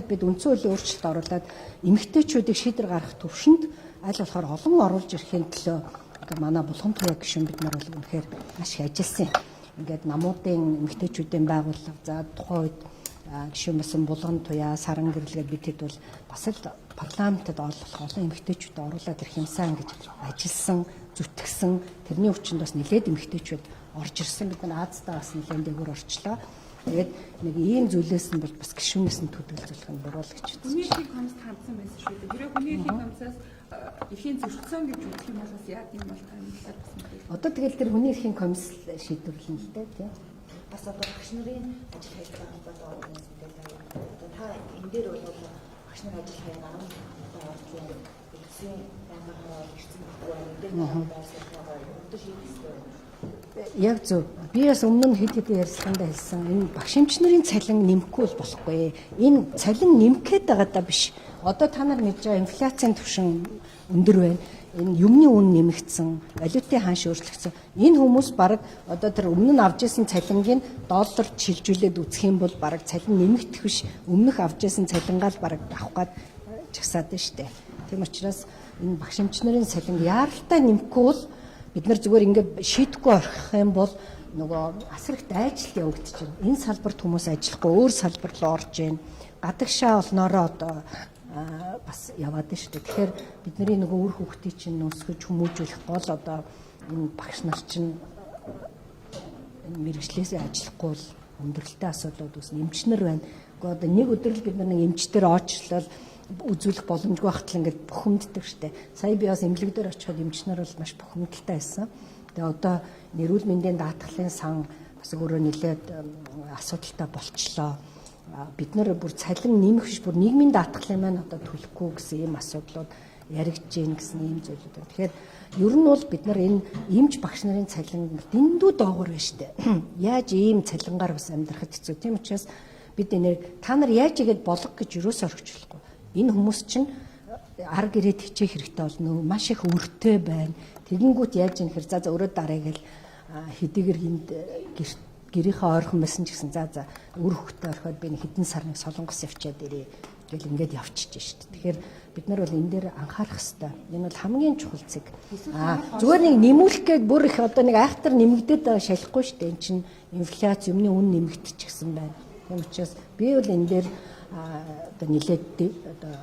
Бид үндсэн хуулийн өөрчлөлт оруулаад эмэгтэйчүүдийг шийдвэр гаргах төвшөнд аль болохоор олон оруулж ирэхин төлөө манай булган туяа гишүүн бид нар бол үнэхээр маш их ажилласан. Ингээд намуудын эмэгтэйчүүдийн байгууллага за тухайн үед гишүүн басан булган туяа саран гэрлгээд бид хэд бол бас л парламентод олох олон эмэгтэйчүүд оруулаад ирэх юмсан гэж ажилласан, зүтгэсэн. Тэрний хүчинд бас нэлээд эмэгтэйчүүд орж ирсэн. Бид нар Аазтаа бас нэлээд дээгүүр орчлоо. Тэгээд нэг ийм зүйлээс нь бол бас гишүүнээс нь төдөлзүүлэх нь буруу л гэж үзсэн. Хүний эрхийн комисд хандсан байсан шүү дээ. Тэр хүний эрхийн комиссаас эрхийн зөрчсөн гэж үзэх юм бол яг юм бол талаар бас мэдээ. Одоо тэгэл тэр хүний эрхийн комисс шийдвэрлэн л дээ тийм. Бас одоо багш нарын ажил хайртай холбоотой organisм гэдэг одоо та энэ дээр бол багш нарын ажил хайраа одоо орчлын эцсийн байнгын эрчим хүчтэй одоо шийдсэн. Яг зөв. Би бас өмнө нь хэд хэдэн ярилцлаганд хэлсэн. Энэ багш эмчнэрийн цалин нэмэхгүй бол болохгүй. Энэ цалин нэмэхэд байгаадаа биш. Одоо та нар мэдж байгаа инфляцийн түвшин өндөр байна. Энэ юмны үн нэмэгдсэн, валютын ханш өөрчлөгдсөн. Энэ хүмүүс баг одоо тэр өмнө нь авч ирсэн цалингийн долларт шилжүүлээд үзэх юм бол баг цалин нэмэгдэх биш. Өмнөх авч ирсэн цалингаа л баг авах гад чагсаад байна шүү дээ. Тийм учраас энэ багш эмчнэрийн цалин яаралтай нэмэхгүй бол бид нар зүгээр ингээд шийдэхгүй орхих юм бол нөгөө асар их дайжилт явагдаж байна. Энэ салбарт хүмүүс ажиллахгүй өөр салбар руу орж байна. Гадагшаа олноороо одоо бас яваад байна шүү дээ. Тэгэхээр бидний нөгөө үр хөвгтийг чинь өсгөж хүмүүжүүлэх гол одоо энэ багш нар чинь энэ мэрэгчлээсээ ажиллахгүй бол өндөрлөлттэй асуудлууд үүснэ. Эмчнэр байна. Гэхдээ одоо нэг өдөр л бид нар нэг эмчтэр оочлол үзүүлэх боломжгүй хатал ингээд бухимддаг штэ. Сая би бас эмнэлэгдэр очиход эмчнэр бол маш бухимдалтай байсан. Тэгээ одоо эрүүл мэндийн даатгалын сан бас өөрөө нэлээд асуудалтай болчлоо. Бид нар бүр цалин нэмэх биш бүр нийгмийн даатгалын маань одоо төлөхгүй гэсэн ийм асуудлууд яригдж гин гэсэн ийм зүйлүүд байна. Тэгэхээр ер нь бол бид нар энэ эмч багш нарын цалин дэндүү доогуур байна штэ. Яаж ийм цалингаар бас амьдрахад хэцүү. Тийм учраас бид энэ та нар яаж игээд болго гэж юусоо орхичлахгүй. Энэ хүмүүс чинь ар гэрээ тичээх хэрэгтэй болно. Маш их өртөө байна. Тэгэнгүүт яаж юм хэр за өрөө дараа гэл хэдийгээр гинт гэрийнхээ ойрхон байсан ч гэсэн за өр хөхтэй орхиод би хэдэн сар нэг солонгос явчаад ирээ гэл ингээд явчихж шít. Тэгэхээр бид нар бол энэ дээр анхаарах хэрэгтэй. Энэ бол хамгийн чухал зэг. Зүгээр нэг нэмүүлэх гээд бүр их одоо нэг айхтар нэмэгдээд байгаа шалахгүй шүү дээ. Энд чинь инфляц юмны үн нэмэгдчихсэн байна. Тийм учраас би бол энэ дээр одоо нэлээд одоо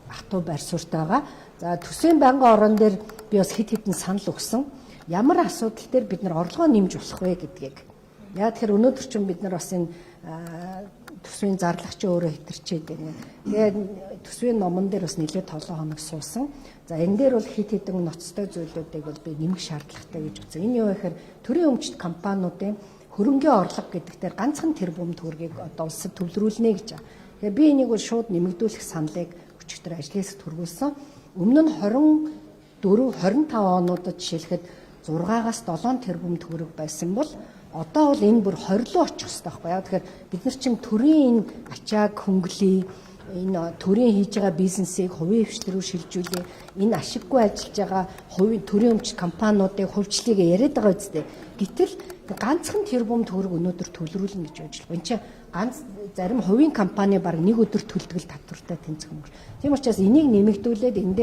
хатуу байр суурьтай байгаа. За төсвийн байнгын орон дээр би бас хэд хэдэн санал өгсөн. Ямар асуудал дээр бид нар орлогоо нэмж болох вэ гэдгийг. Яа тэгэхээр өнөөдөр чинь бид нар бас энэ төсвийн зарлагч өөрөө хэтэрчээд байна. Тэгээд төсвийн номон дээр бас нэлээд 7 хоног суусан. За энэ дээр бол хэд хэдэн ноцтой зүйлүүдийг бол би нэмэх шаардлагатай гэж үзсэн. Энэ юу гэхээр төрийн өмчт компаниудын хөрөнгөний орлого гэдэгтэр ганцхан тэрбум төгрөгийг одоо улсад төвлөрүүлнэ гэж байна. Тэгэхээр би энийг бол шууд нэмэгдүүлэх саналыг өчигдөр ажлын хэсэгт хүргүүлсэн. Өмнө нь 25 онуудад жишээлхэд 6-аас 7 тэрбум төгрөг байсан бол одоо бол энэ бүр 20 руу очих хэрэгтэй байхгүй яа. Тэгэхээр бид нар чинь төрийн энэ ачааг хөнгөлөе, энэ төрийн хийж байгаа бизнесийг хувийн хвшлэрүү шилжүүлээ. Энэ ашиггүй ажиллаж байгаа хувийн төрийн өмч компаниудын хувьчлалыг яриад байгаа үстэй. Гэтэл ганцхан тэрбум төгрөг өнөөдөр төлрүүлнэ гэж байж л. Энд чинь ганц зарим хувийн компани баг нэг өдөр төлдөг л татвартай тэнцэх юм. Тийм учраас энийг нэмэгдүүлээд энэ